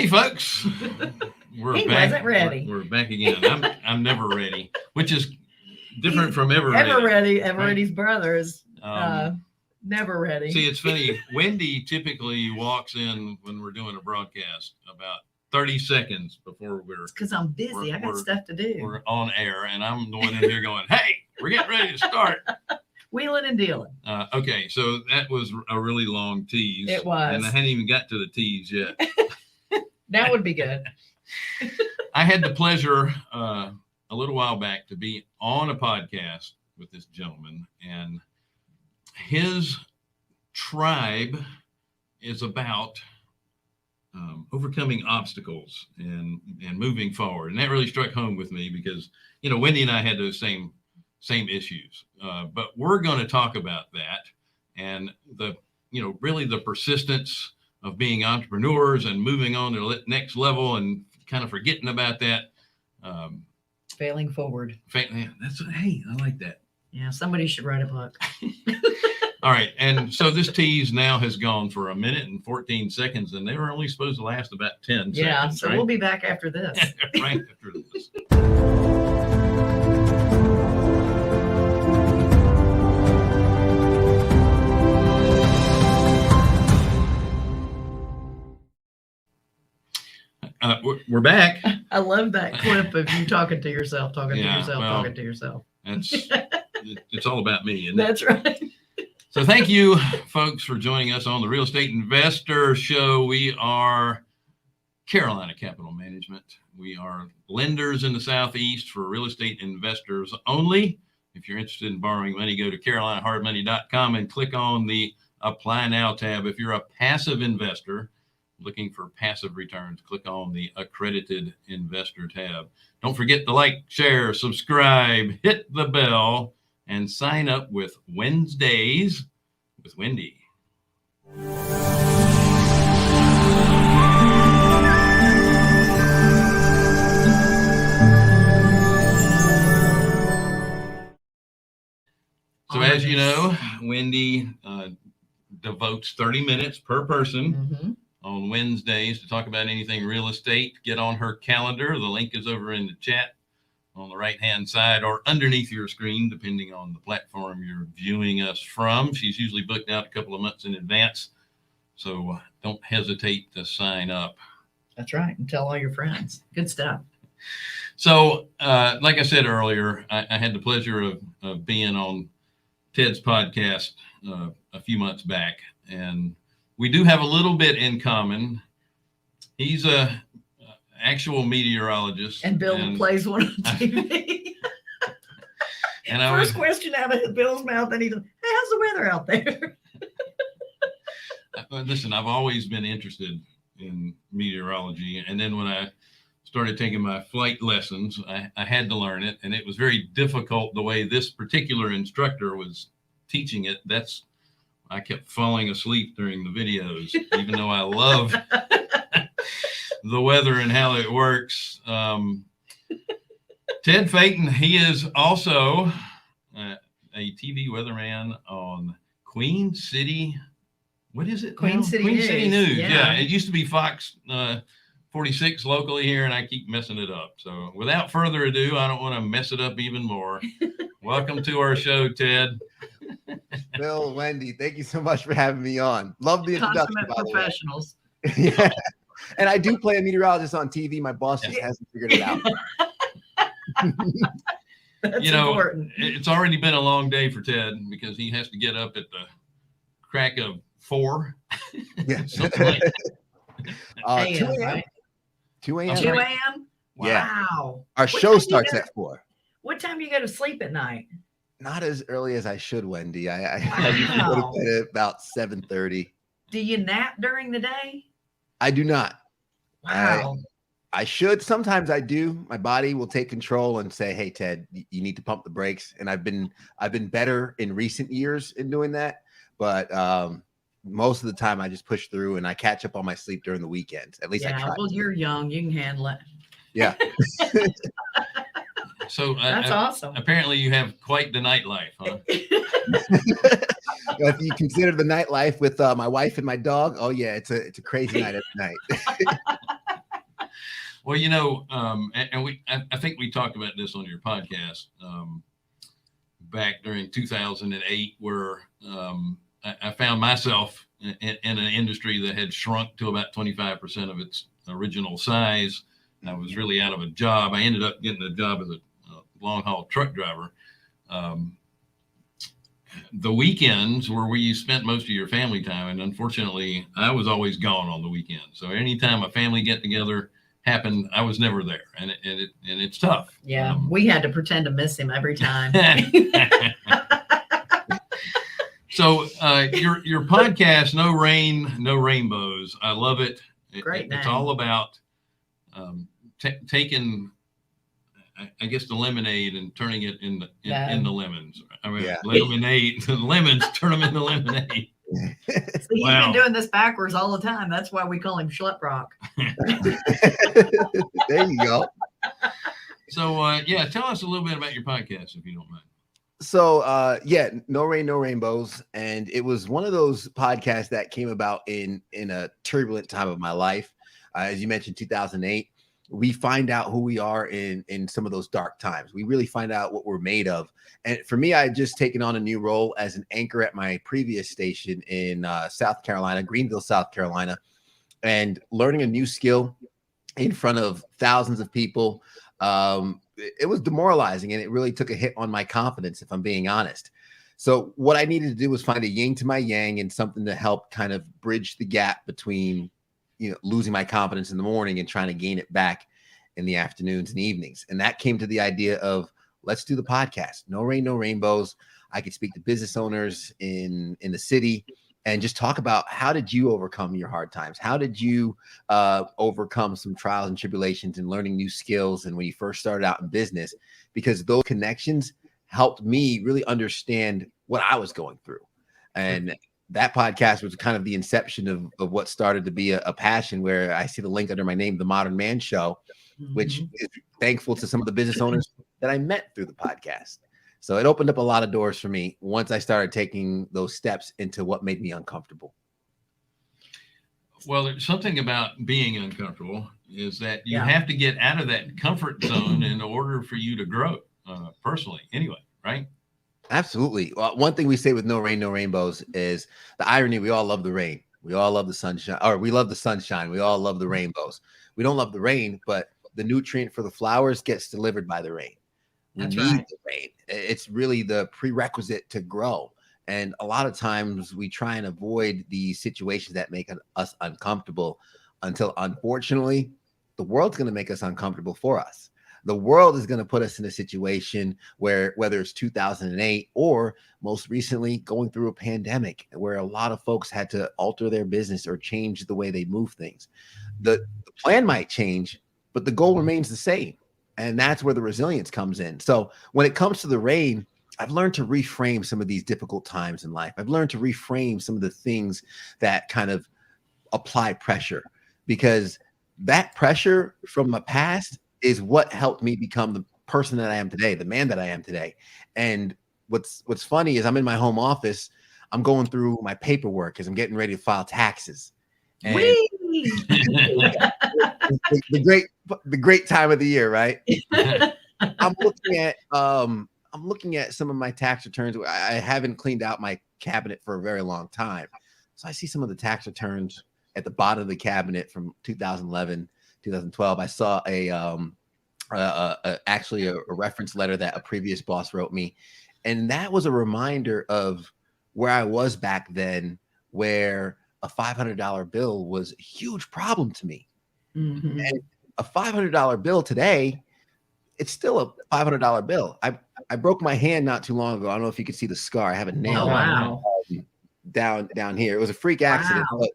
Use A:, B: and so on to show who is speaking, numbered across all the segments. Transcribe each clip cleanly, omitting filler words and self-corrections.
A: Hey, folks.
B: He wasn't ready.
A: We're back again. I'm never ready, which is different from ever ready.
B: Ever ready. Ever ready's brother is never ready.
A: See, it's funny. Wendy typically walks in when we're doing a broadcast about 30 seconds before we're.
B: It's because I'm busy. I got stuff to do.
A: We're on air, and I'm the one in here going, "Hey, we're getting ready to start."
B: Wheeling and dealing.
A: Okay, so that was a really long tease.
B: It was.
A: And I hadn't even got to the tease yet.
B: That would be good.
A: I had the pleasure a little while back to be on a podcast with this gentleman, and his tribe is about overcoming obstacles and moving forward. And that really struck home with me because, Wendy and I had those same issues. But we're going to talk about that and really the persistence of being entrepreneurs and moving on to the next level and kind of forgetting about that.
B: Failing forward.
A: Hey, I like that.
B: Yeah, somebody should write a book.
A: All right. And so this tease now has gone for 1 minute and 14 seconds, and they were only supposed to last about 10 seconds.
B: Yeah, so
A: right?
B: We'll be back after this.
A: Right after this. We're back.
B: I love that clip of you talking to yourself.
A: It's all about me.
B: That's right.
A: So thank you, folks, for joining us on the Real Estate Investor Show. We are Carolina Capital Management. We are lenders in the Southeast for real estate investors only. If you're interested in borrowing money, go to carolinahardmoney.com and click on the Apply Now tab. If you're a passive investor looking for passive returns, click on the Accredited Investor tab. Don't forget to like, share, subscribe, hit the bell, and sign up with Wednesdays with Wendy. So as you know, Wendy devotes 30 minutes per person on Wednesdays to talk about anything real estate. Get on her calendar. The link is over in the chat on the right-hand side or underneath your screen, depending on the platform you're viewing us from. She's usually booked out a couple of months in advance, so don't hesitate to sign up.
B: That's right, and tell all your friends. Good stuff.
A: So, like I said earlier, I had the pleasure of being on Ted's podcast a few months back, and we do have a little bit in common. He's a actual meteorologist,
B: and Bill plays one on TV. And first question out of Bill's mouth, and he's like, "Hey, how's the weather out there?"
A: Listen, I've always been interested in meteorology, and then when I started taking my flight lessons, I had to learn it, and it was very difficult the way this particular instructor was teaching it. I kept falling asleep during the videos, even though I love the weather and how it works. Ted Phaeton, he is also a TV weatherman on Queen City. What is it?
B: Queen City News.
A: Yeah, it used to be Fox 46 locally here, and I keep messing it up. So without further ado, I don't want to mess it up even more. Welcome to our show, Ted.
C: Bill, Wendy, thank you so much for having me on. Love the introduction.
B: Consummate professionals.
C: Yeah. And I do play a meteorologist on TV. My boss just hasn't figured it out.
B: That's important.
A: It's already been a long day for Ted because he has to get up at the crack of 4.
C: Yeah.
B: 2 a.m. Right?
C: 2 a.m.
B: 2 a.m.
C: Yeah.
B: Wow.
C: Our show starts at 4.
B: What time do you go to sleep at night?
C: Not as early as I should, Wendy. I usually go to bed at about 7:30.
B: Do you nap during the day?
C: I do not.
B: Wow.
C: I should. Sometimes I do. My body will take control and say, "Hey, Ted, you need to pump the brakes." And I've been better in recent years in doing that. But most of the time, I just push through and I catch up on my sleep during the weekends. At least I try.
B: Well, you're young. You can handle it.
C: Yeah.
A: So
B: that's awesome.
A: Apparently, you have quite the nightlife, huh?
C: If you consider the nightlife with my wife and my dog, oh yeah, it's a crazy night every night.
A: Well, I think we talked about this on your podcast back during 2008, where I found myself in an industry that had shrunk to about 25% of its original size. I was really out of a job. I ended up getting a job as a long haul truck driver. The weekends were where you spent most of your family time, and unfortunately, I was always gone on the weekends. So anytime a family get together happened, I was never there, and it's tough.
B: Yeah, we had to pretend to miss him every time.
A: So your podcast, No Rain, No Rainbows. I love it.
B: Great name.
A: It's all about taking, I guess, the lemonade and turning it into lemons. I mean, lemonade, lemons, turn them into lemonade.
B: See, he's been doing this backwards all the time. That's why we call him Schleprock.
C: There you go.
A: So, tell us a little bit about your podcast, if you don't mind.
C: So, No Rain, No Rainbows. And it was one of those podcasts that came about in a turbulent time of my life. As you mentioned, 2008. We find out who we are in some of those dark times. We really find out what we're made of. And for me, I had just taken on a new role as an anchor at my previous station in South Carolina, Greenville, South Carolina, and learning a new skill in front of thousands of people. It was demoralizing, and it really took a hit on my confidence, if I'm being honest. So what I needed to do was find a yin to my yang and something to help kind of bridge the gap between losing my confidence in the morning and trying to gain it back in the afternoons and evenings. And that came to the idea of, let's do the podcast. No Rain, No Rainbows. I could speak to business owners in the city and just talk about, how did you overcome your hard times? How did you overcome some trials and tribulations and learning new skills? And when you first started out in business, because those connections helped me really understand what I was going through. And that podcast was kind of the inception of what started to be a passion, where I see the link under my name, the Modernman Show, which is thankful to some of the business owners that I met through the podcast. So it opened up a lot of doors for me once I started taking those steps into what made me uncomfortable.
A: Well, there's something about being uncomfortable is that you have to get out of that comfort zone in order for you to grow personally anyway, right?
C: Absolutely. Well, one thing we say with No Rain, No Rainbows is the irony. We all love the rain. We all love the sunshine, or we love the sunshine. We all love the rainbows. We don't love the rain, but the nutrient for the flowers gets delivered by the rain. We need the rain. It's really the prerequisite to grow. And a lot of times we try and avoid the situations that make us uncomfortable until, unfortunately, the world's going to make us uncomfortable for us. The world is going to put us in a situation where, whether it's 2008 or most recently going through a pandemic, where a lot of folks had to alter their business or change the way they move things. The plan might change, but the goal remains the same. And that's where the resilience comes in. So when it comes to the rain, I've learned to reframe some of these difficult times in life. I've learned to reframe some of the things that kind of apply pressure, because that pressure from the past is what helped me become the person that I am today, the man that I am today. And what's funny is I'm in my home office. I'm going through my paperwork as I'm getting ready to file taxes. And the great time of the year, right? I'm looking at some of my tax returns. I haven't cleaned out my cabinet for a very long time. So I see some of the tax returns at the bottom of the cabinet from 2011, 2012. I saw actually a reference letter that a previous boss wrote me. And that was a reminder of where I was back then, where a $500 bill was a huge problem to me. And a $500 bill today, it's still a $500 bill. I broke my hand not too long ago. I don't know if you can see the scar. I have a nail down here. It was a freak accident. But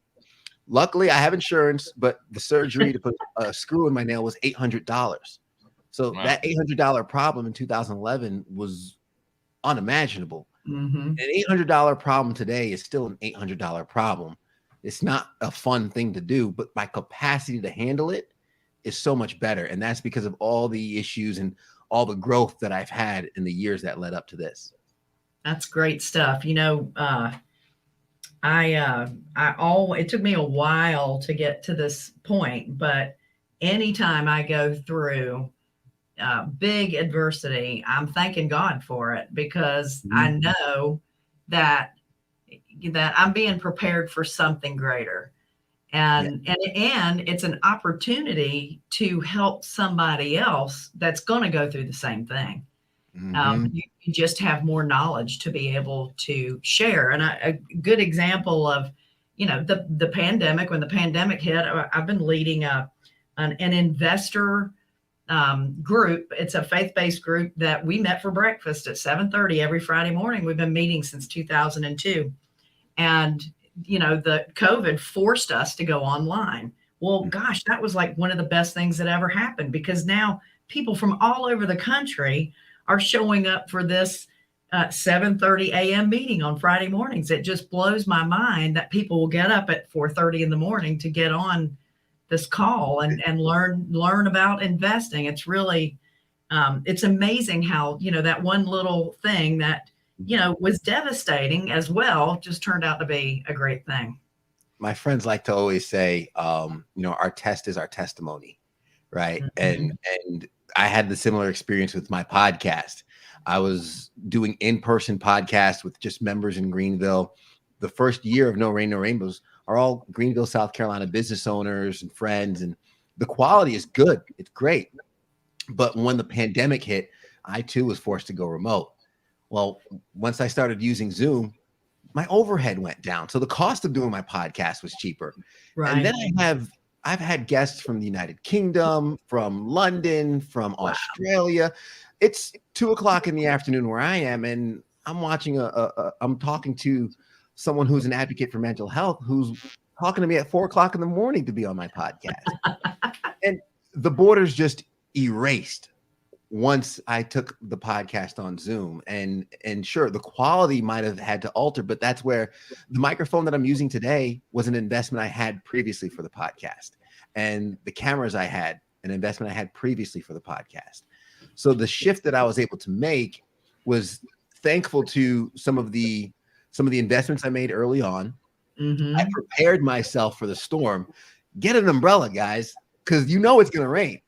C: luckily, I have insurance, but the surgery to put a screw in my nail was $800. So that $800 problem in 2011 was unimaginable. An $800 problem today is still an $800 problem. It's not a fun thing to do, but my capacity to handle it is so much better. And that's because of all the issues and all the growth that I've had in the years that led up to this.
B: That's great stuff. You know, it took me a while to get to this point, but anytime I go through big adversity, I'm thanking God for it, because I know that I'm being prepared for something greater. And it's an opportunity to help somebody else that's going to go through the same thing. You just have more knowledge to be able to share. And a good example of, the pandemic, when the pandemic hit, I've been leading an investor group. It's a faith-based group that we met for breakfast at 7:30 every Friday morning. We've been meeting since 2002. And, the COVID forced us to go online. Well, gosh, that was like one of the best things that ever happened, because now people from all over the country are showing up for this 7:30 a.m. meeting on Friday mornings. It just blows my mind that people will get up at 4:30 in the morning to get on this call and learn about investing. It's really, it's amazing how, that one little thing that, was devastating as well, just turned out to be a great thing.
C: My friends like to always say, our test is our testimony, right? And I had the similar experience with my podcast. I was doing in-person podcasts with just members in Greenville. The first year of No Rain, No Rainbows are all Greenville, South Carolina business owners and friends, and the quality is good. It's great. But when the pandemic hit, I too was forced to go remote. Well, once I started using Zoom, my overhead went down. So the cost of doing my podcast was cheaper.
B: Right.
C: And then I've had guests from the United Kingdom, from London, from Australia. It's 2:00 in the afternoon where I am, and I'm watching I'm talking to someone who's an advocate for mental health, who's talking to me at 4:00 in the morning to be on my podcast. And the borders just erased once I took the podcast on Zoom. And sure, the quality might have had to alter, but that's where the microphone that I'm using today was an investment I had previously for the podcast. And the cameras I had, an investment I had previously for the podcast. So the shift that I was able to make was thankful to some of the investments I made early on. I prepared myself for the storm. Get an umbrella, guys, because it's going to rain.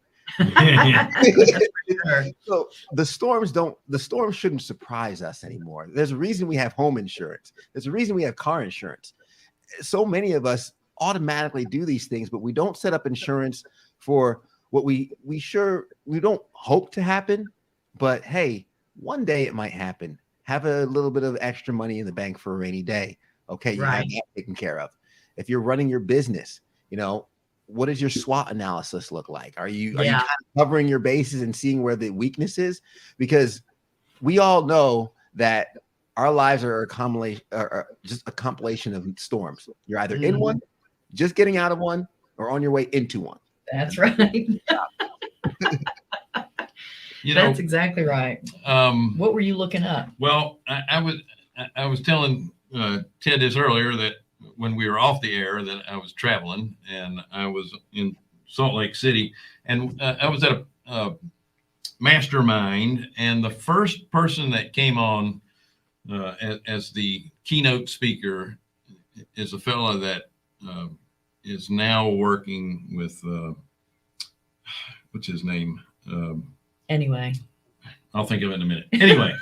C: So the storms shouldn't surprise us anymore. There's a reason we have home insurance. There's a reason we have car insurance. So many of us automatically do these things, but we don't set up insurance for what we don't hope to happen. But hey, one day it might happen. Have a little bit of extra money in the bank for a rainy day. Okay, you have that taken care of. If you're running your business, what does your SWOT analysis look like? Are you kind of covering your bases and seeing where the weakness is? Because we all know that our lives are just a compilation of storms. You're either in one, just getting out of one, or on your way into one.
B: That's right. That's exactly right. What were you looking up?
A: Well, I was telling Ted this earlier, that when we were off the air, that I was traveling, and I was in Salt Lake City, and I was at a mastermind, and the first person that came on as the keynote speaker is a fellow that is now working with what's his name?
B: Anyway,
A: I'll think of it in a minute. Anyway,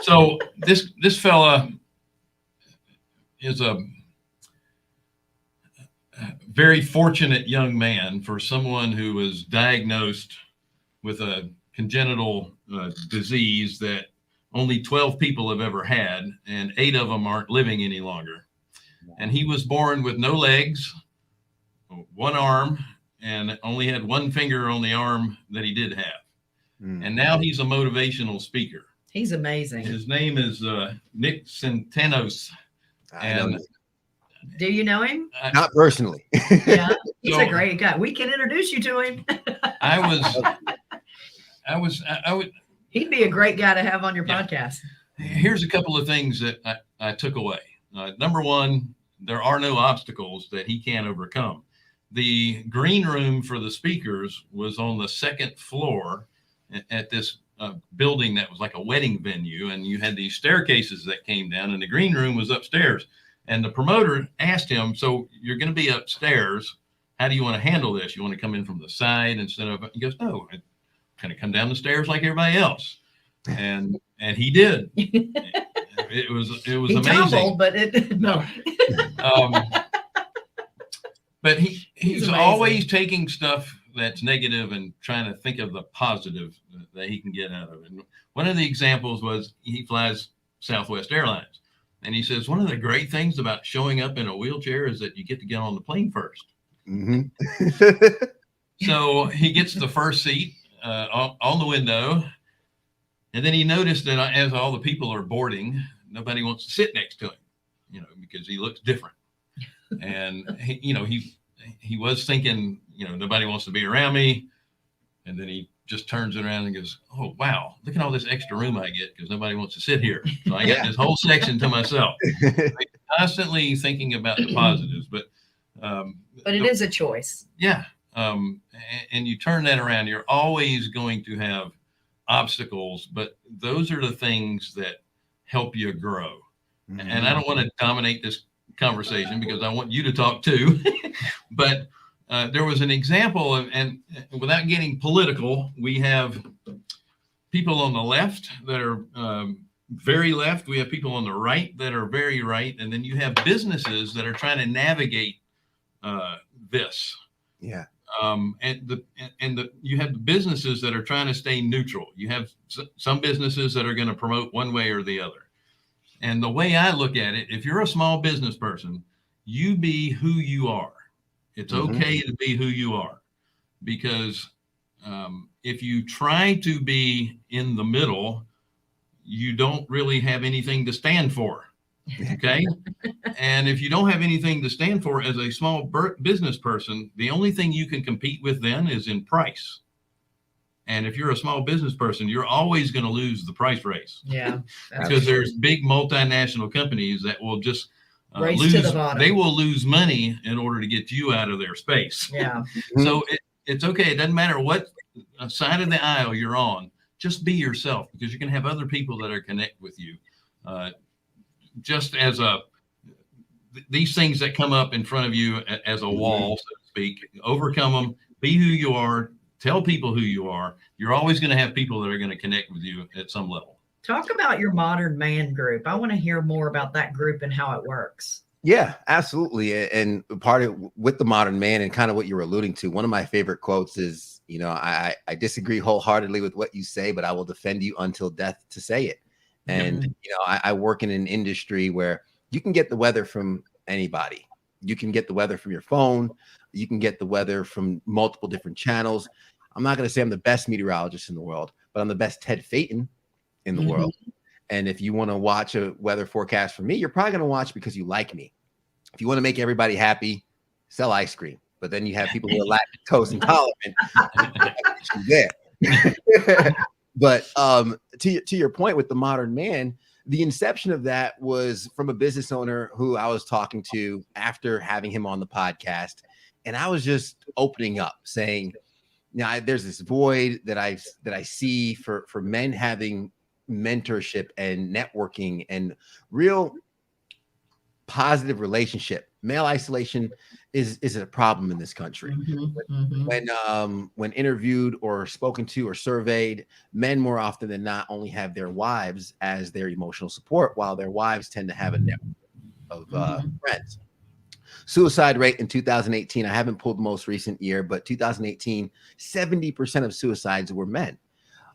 A: so this fella is a very fortunate young man for someone who was diagnosed with a congenital disease that only 12 people have ever had, and 8 of them aren't living any longer. And he was born with no legs, 1 arm, and only had 1 finger on the arm that he did have. And now he's a motivational speaker.
B: He's amazing.
A: His name is Nick Centenos. And
B: do you know him?
C: Not personally.
B: Yeah, he's a great guy. We can introduce you to him. He'd be a great guy to have on your podcast.
A: Here's a couple of things that I took away. Number one, there are no obstacles that he can't overcome. The green room for the speakers was on the 2nd floor at this building that was like a wedding venue, and you had these staircases that came down, and the green room was upstairs. And the promoter asked him, "So you're going to be upstairs. how do you want to handle this? You want to come in from the side instead of, he goes, no, I kind of come down the stairs like everybody else. And he did. It was
B: He
A: amazing.
B: tumbled, but no.
A: But he's
B: amazing.
A: always taking stuff that's negative and trying to think of the positive that he can get out of it. And one of the examples was he flies Southwest Airlines. And he says, one of the great things about showing up in a wheelchair is that you get to get on the plane first.
C: Mm-hmm.
A: So he gets the first seat on the window. And then he noticed that as all the people are boarding, nobody wants to sit next to him, because he looks different. And he was thinking, nobody wants to be around me. And then he just turns it around and goes, oh, wow, look at all this extra room I get because nobody wants to sit here. So I got this whole section to myself. Constantly thinking about the positives, but
B: it is a choice.
A: Yeah. And you turn that around, you're always going to have obstacles, but those are the things that help you grow. Mm-hmm. And I don't want to dominate this conversation because I want you to talk too. But there was an example and without getting political, we have people on the left that are very left. We have people on the right that are very right. And then you have businesses that are trying to navigate this.
C: Yeah.
A: You have the businesses that are trying to stay neutral. You have some businesses that are going to promote one way or the other. And the way I look at it, if you're a small business person, you be who you are. It's okay to be who you are, because if you try to be in the middle, you don't really have anything to stand for. Okay. And if you don't have anything to stand for as a small business person, the only thing you can compete with then is in price. And if you're a small business person, you're always going to lose the price race.
B: Yeah.
A: Because there's big multinational companies that will just
B: race
A: lose.
B: To the bottom.
A: They will lose money in order to get you out of their space.
B: Yeah.
A: So it's okay. It doesn't matter what side of the aisle you're on. Just be yourself, because you're going to have other people that are connect with you. Just as these things that come up in front of you as a wall, so to speak, overcome them, be who you are, tell people who you are. You're always going to have people that are going to connect with you at some level.
B: Talk about your Modernman group. I want to hear more about that group and how it works.
C: Yeah, absolutely. And part of with the Modernman and kind of what you're alluding to, one of my favorite quotes is, I disagree wholeheartedly with what you say, but I will defend you until death to say it. And, I work in an industry where you can get the weather from anybody. You can get the weather from your phone. You can get the weather from multiple different channels. I'm not going to say I'm the best meteorologist in the world, but I'm the best Ted Phaeton in the world. And if you want to watch a weather forecast from me, you're probably going to watch because you like me. If you want to make everybody happy, sell ice cream. But then you have people who are lactose intolerant. There. But to your point with the Modernman, the inception of that was from a business owner who I was talking to after having him on the podcast. And I was just opening up saying, there's this void that I see for men having mentorship and networking and real positive relationship. Male isolation is a problem in this country. When interviewed or spoken to or surveyed, men more often than not only have their wives as their emotional support, while their wives tend to have a network of friends. Suicide rate in 2018, I haven't pulled the most recent year, but 2018, 70% of suicides were men.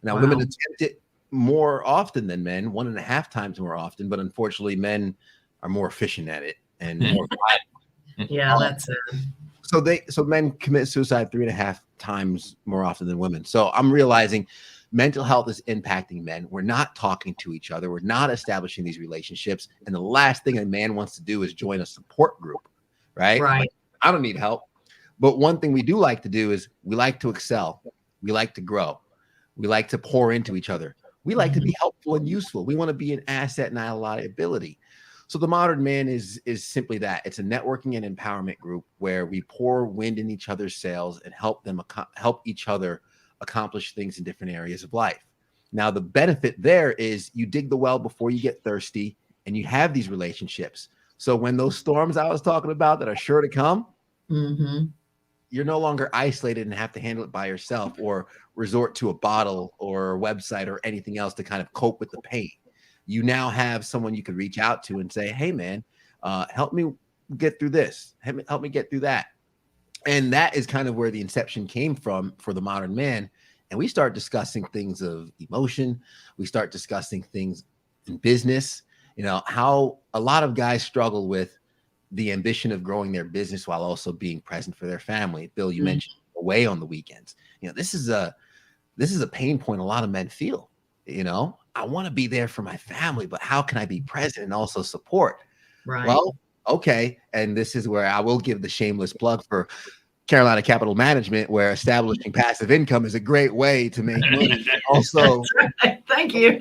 C: Now, women attempt it more often than men, 1.5 times more often, but unfortunately, men are more efficient at it and more violent.
B: Yeah, that's it.
C: So men commit suicide 3.5 times more often than women. So I'm realizing mental health is impacting men. We're not talking to each other. We're not establishing these relationships. And the last thing a man wants to do is join a support group, right?
B: Right.
C: I don't need help. But one thing we do like to do is we like to excel. We like to grow. We like to pour into each other. We like to be helpful and useful. We want to be an asset, not a liability. So the Modernman is simply that. It's a networking and empowerment group where we pour wind in each other's sails and help each other accomplish things in different areas of life. Now, the benefit there is you dig the well before you get thirsty, and you have these relationships. So when those storms I was talking about that are sure to come, you're no longer isolated and have to handle it by yourself or resort to a bottle or a website or anything else to kind of cope with the pain. You now have someone you could reach out to and say, hey man, help me get through this. Help me get through that. And that is kind of where the inception came from for the Modern Man. And we start discussing things of emotion. We start discussing things in business, how a lot of guys struggle with the ambition of growing their business while also being present for their family. Bill, you mentioned away on the weekends. This is a pain point a lot of men feel. I want to be there for my family, but how can I be present and also support?
B: Right.
C: Well, okay. And this is where I will give the shameless plug for Carolina Capital Management, where establishing passive income is a great way to make money. Also,
B: thank you.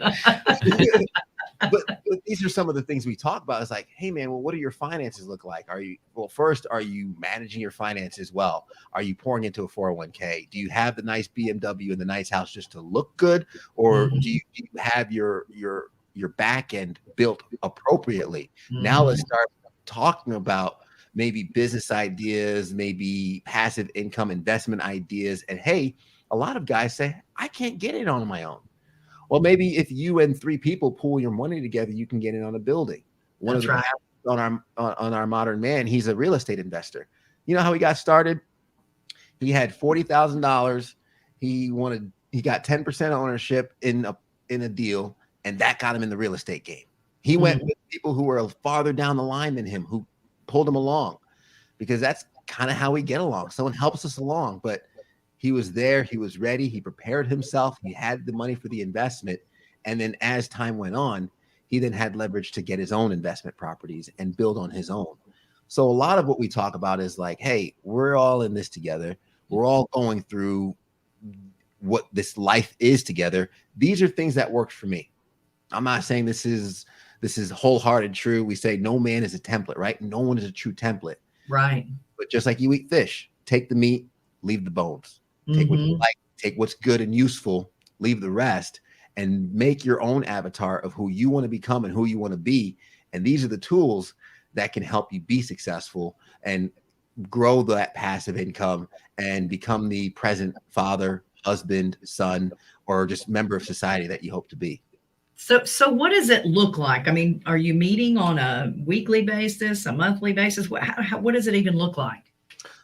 C: but these are some of the things we talk about. It's like, hey man, well, what do your finances look like? Are you managing your finances well? Are you pouring into a 401k? Do you have the nice BMW and the nice house just to look good? Or do you have your back end built appropriately? Now let's start talking about maybe business ideas, maybe passive income investment ideas. And hey, a lot of guys say, I can't get it on my own. Well, maybe if you and 3 people pool your money together, you can get in on a building. One
B: That's
C: of the on our Modern Man, he's a real estate investor. You know how he got started? He had $40,000. He got 10% ownership in a deal, and that got him in the real estate game. He went with people who were farther down the line than him, who pulled him along, because that's kind of how we get along. Someone helps us along, but he was there. He was ready. He prepared himself. He had the money for the investment. And then as time went on, he then had leverage to get his own investment properties and build on his own. So a lot of what we talk about is like, hey, we're all in this together. We're all going through what this life is together. These are things that worked for me. I'm not saying this is wholehearted true. We say no man is a template, right? No one is a true template.
B: Right.
C: But just like you eat fish, take the meat, leave the bones. Take what you like, take what's good and useful, leave the rest, and make your own avatar of who you want to become and who you want to be. And these are the tools that can help you be successful and grow that passive income and become the present father, husband, son, or just member of society that you hope to be.
B: So what does it look like? I mean, are you meeting on a weekly basis, a monthly basis? What does it even look like?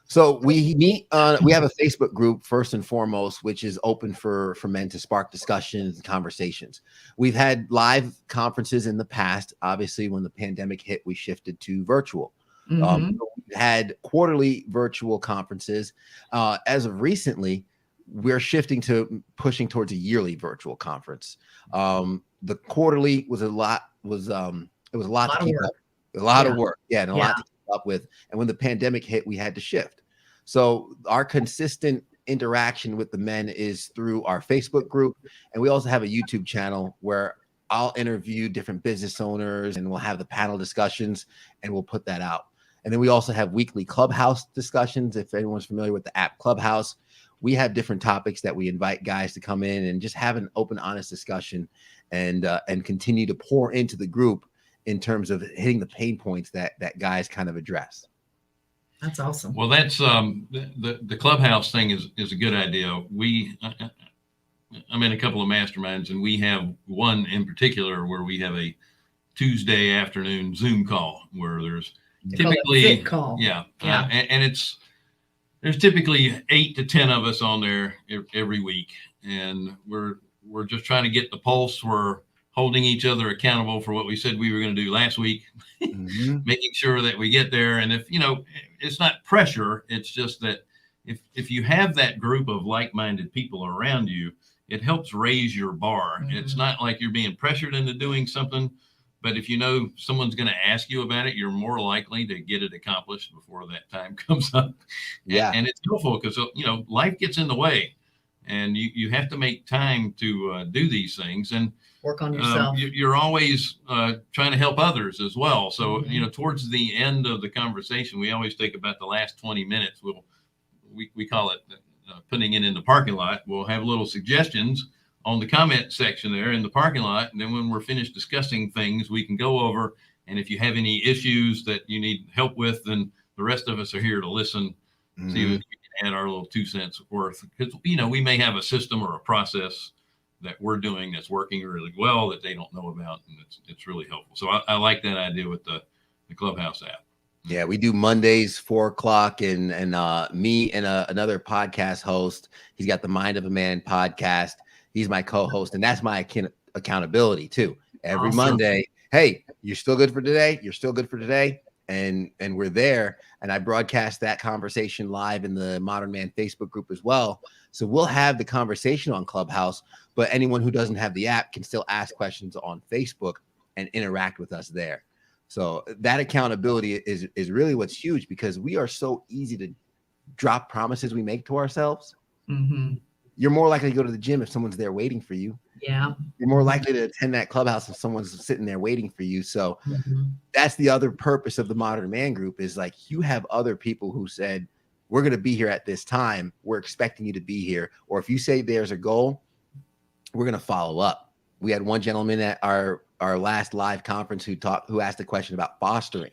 C: So we meet we have a Facebook group first and foremost, which is open for men to spark discussions and conversations. We've had live conferences in the past. Obviously, when the pandemic hit, we shifted to virtual. We had quarterly virtual conferences. As of recently, we're shifting to pushing towards a yearly virtual conference. The quarterly was a lot to keep up. A lot of work. Yeah, and a lot to keep up with. And when the pandemic hit, we had to shift. So our consistent interaction with the men is through our Facebook group. And we also have a YouTube channel where I'll interview different business owners and we'll have the panel discussions and we'll put that out. And then we also have weekly Clubhouse discussions. If anyone's familiar with the app Clubhouse, we have different topics that we invite guys to come in and just have an open, honest discussion and continue to pour into the group in terms of hitting the pain points that guys kind of address.
B: That's awesome.
A: Well, that's the Clubhouse thing is a good idea. I'm in a couple of masterminds, and we have one in particular where we have a Tuesday afternoon Zoom call where there's typically
B: call.
A: And there's typically 8 to 10 of us on there every week, and we're just trying to get the pulse. We're holding each other accountable for what we said we were going to do last week, making sure that we get there. And if, it's not pressure, it's just that if you have that group of like-minded people around you, it helps raise your bar. It's not like you're being pressured into doing something, but if you know someone's going to ask you about it, you're more likely to get it accomplished before that time comes up.
C: Yeah.
A: And it's helpful because, life gets in the way and you have to make time to do these things. And
B: work on yourself.
A: You're always trying to help others as well. So, towards the end of the conversation, we always take about the last 20 minutes. We call it putting it in the parking lot. We'll have little suggestions on the comment section there in the parking lot. And then when we're finished discussing things, we can go over. And if you have any issues that you need help with, then the rest of us are here to listen, see if we can add our little 2 cents worth, because, you know, we may have a system or a process that we're doing that's working really well that they don't know about, and it's really helpful. So I like that idea with the Clubhouse app.
C: Yeah, we do Mondays 4:00, and me and another podcast host. He's got the Mind of a Man podcast. He's my co-host, and that's my accountability too. Every
B: Awesome.
C: Monday, hey, you're still good for today. You're still good for today, and we're there. And I broadcast that conversation live in the Modern Man Facebook group as well. So we'll have the conversation on Clubhouse, but anyone who doesn't have the app can still ask questions on Facebook and interact with us there. So that accountability is really what's huge, because we are so easy to drop promises we make to ourselves.
B: Mm-hmm.
C: You're more likely to go to the gym if someone's there waiting for you.
B: Yeah.
C: You're more likely to attend that clubhouse if someone's sitting there waiting for you. So
B: Mm-hmm.
C: that's the other purpose of the Modern Man group, is like, you have other people who said, we're going to be here at this time. We're expecting you to be here. Or if you say there's a goal, we're going to follow up. We had one gentleman at our last live conference who asked a question about fostering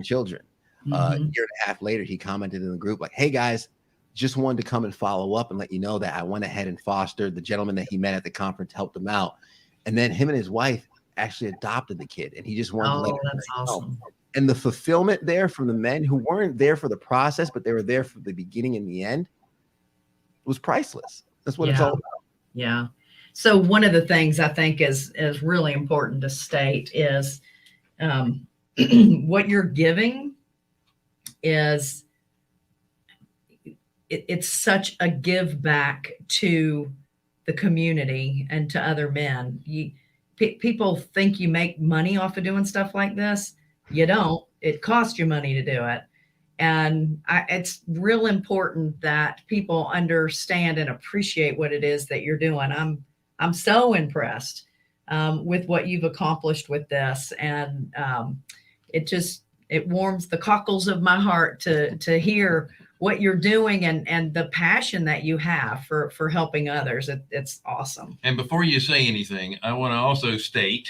C: children.
B: Mm-hmm.
C: A year and a half later, he commented in the group like, hey guys, just wanted to come and follow up and let you know that I went ahead and fostered. The gentleman that he met at the conference helped him out. And then him and his wife actually adopted the kid, and he just wanted to let
B: that's awesome.
C: And the fulfillment there from the men who weren't there for the process, but they were there for the beginning and the end, was priceless. That's what it's all about.
B: Yeah. So one of the things I think is really important to state is what you're giving is it's such a give back to the community and to other men. People think you make money off of doing stuff like this. You don't. It costs you money to do it. And it's real important that people understand and appreciate what it is that you're doing. I'm so impressed with what you've accomplished with this. And it warms the cockles of my heart to hear what you're doing and the passion that you have for helping others. It's awesome.
A: And before you say anything, I want to also state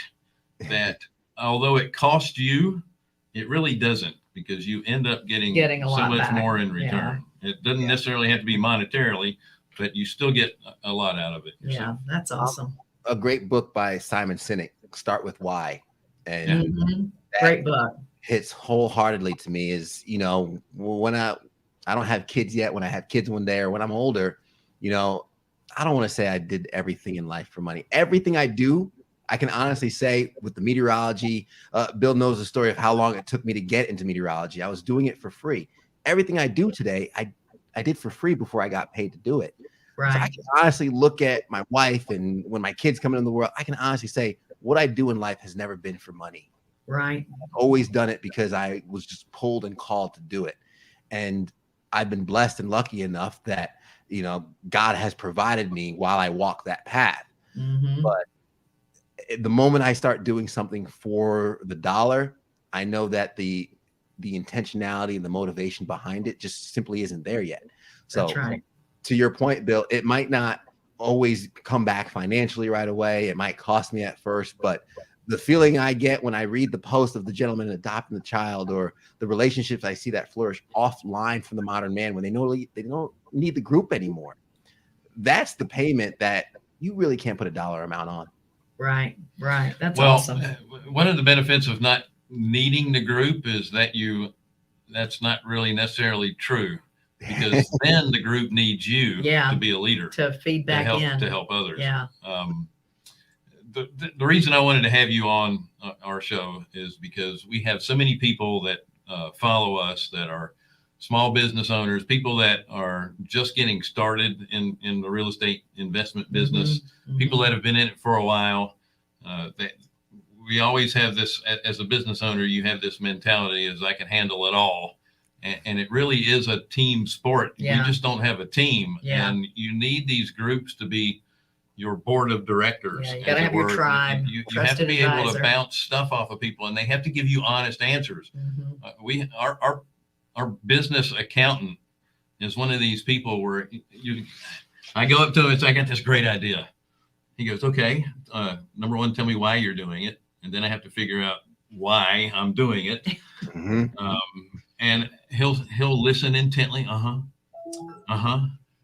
A: that although it costs you, it really doesn't, because you end up getting
B: a
A: so
B: lot
A: much
B: back.
A: more in return. Yeah. It doesn't necessarily have to be monetarily, but you still get a lot out of it.
B: Yeah, that's awesome.
C: A great book by Simon Sinek, Start With Why. And
B: great book.
C: Hits wholeheartedly to me. Is, you know, when I don't have kids yet, when I have kids one day or when I'm older, you know, I don't want to say I did everything in life for money. Everything I do, I can honestly say with the meteorology, Bill knows the story of how long it took me to get into meteorology. I was doing it for free. Everything I do today, I did for free before I got paid to do it.
B: Right.
C: So I can honestly look at my wife, and when my kids come into the world, I can honestly say what I do in life has never been for money.
B: Right.
C: I've always done it because I was just pulled and called to do it. And I've been blessed and lucky enough that, you know, God has provided me while I walk that path.
B: Mm-hmm.
C: But the moment I start doing something for the dollar, I know that the intentionality and the motivation behind it just simply isn't there yet. So
B: that's right.
C: To your point, Bill, it might not always come back financially right away. It might cost me at first, but the feeling I get when I read the post of the gentleman adopting the child, or the relationships I see that flourish offline from the Modern Man when they don't need the group anymore, that's the payment that you really can't put a dollar amount on.
B: Right. That's
A: well,
B: awesome.
A: One of the benefits of not needing the group is that that's not really necessarily true, because then the group needs you to be a leader,
B: to feed back
A: to help others.
B: Yeah.
A: The reason I wanted to have you on our show is because we have so many people that follow us that are small business owners, people that are just getting started in the real estate investment business, people that have been in it for a while. That we always have this, as a business owner, you have this mentality as I can handle it all. And it really is a team sport.
B: Yeah.
A: We just don't have a team.
B: Yeah.
A: And you need these groups to be your board of directors.
B: Yeah, you gotta have your tribe.
A: You have to be able to bounce stuff off of people, and they have to give you honest answers. Our business accountant is one of these people where I go up to him and say, I got this great idea. He goes, okay, number one, tell me why you're doing it. And then I have to figure out why I'm doing it. And he'll listen intently. Uh-huh.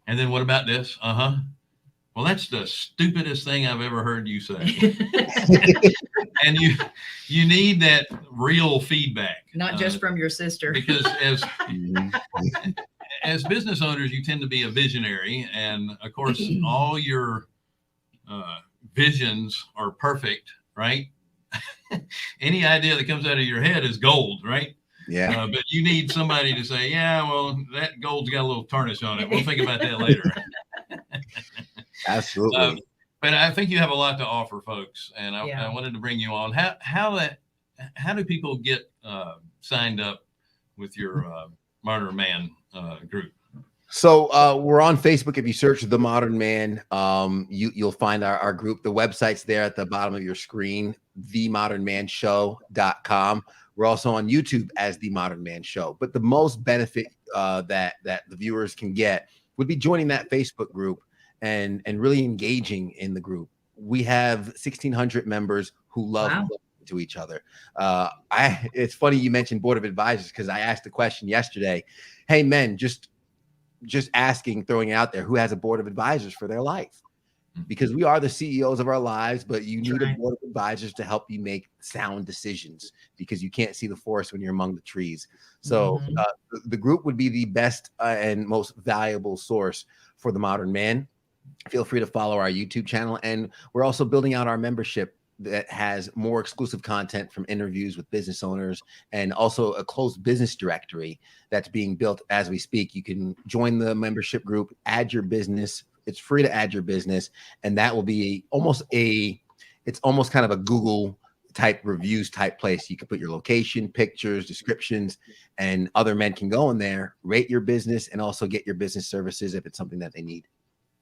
A: And then what about this? Uh-huh. Well, that's the stupidest thing I've ever heard you say. And you need that real feedback.
B: Not just from your sister.
A: Because as business owners, you tend to be a visionary. And of course, all your visions are perfect, right? Any idea that comes out of your head is gold, right?
C: Yeah.
A: But you need somebody to say, yeah, well, that gold's got a little tarnish on it. We'll think about that later.
C: Absolutely.
A: But I think you have a lot to offer, folks. And I wanted to bring you on. How do people get signed up with your Modernman group?
C: So we're on Facebook. If you search The Modern Man, you'll find our group. The website's there at the bottom of your screen, themodernmanshow.com. We're also on YouTube as The Modern Man Show. But the most benefit that the viewers can get would be joining that Facebook group and really engaging in the group. We have 1,600 members who love to each other. It's funny you mentioned board of advisors, because I asked the question yesterday. Hey, men, just asking, throwing it out there, who has a board of advisors for their life? Because we are the CEOs of our lives, but you need a board of advisors to help you make sound decisions, because you can't see the forest when you're among the trees. So the group would be the best and most valuable source for The Modern Man. Feel free to follow our YouTube channel. And we're also building out our membership that has more exclusive content from interviews with business owners, and also a closed business directory that's being built as we speak. You can join the membership group, add your business. It's free to add your business. And that will be it's almost kind of a Google type reviews type place. You can put your location, pictures, descriptions, and other men can go in there, rate your business, and also get your business services if it's something that they need.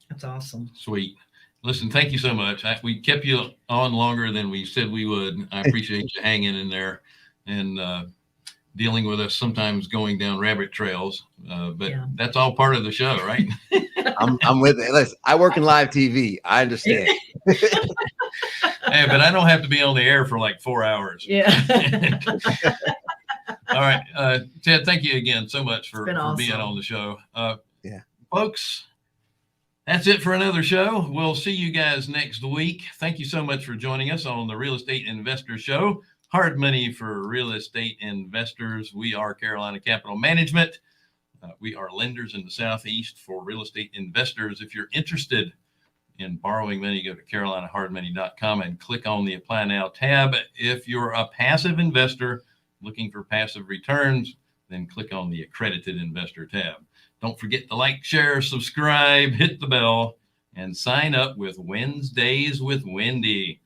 B: That's awesome.
A: Sweet. Listen, thank you so much. We kept you on longer than we said we would. I appreciate you hanging in there and dealing with us, sometimes going down rabbit trails. But that's all part of the show, right?
C: I'm with it. Listen, I work in live TV. I understand.
A: Hey, but I don't have to be on the air for like 4 hours.
B: Yeah.
A: All right. Ted, thank you again so much for being on the show. Folks, that's it for another show. We'll see you guys next week. Thank you so much for joining us on the Real Estate Investor Show. Hard money for real estate investors. We are Carolina Capital Management. We are lenders in the Southeast for real estate investors. If you're interested in borrowing money, go to carolinahardmoney.com and click on the Apply Now tab. If you're a passive investor looking for passive returns, then click on the Accredited Investor tab. Don't forget to like, share, subscribe, hit the bell, and sign up with Wednesdays with Wendy.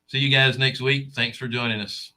A: See you guys next week. Thanks for joining us.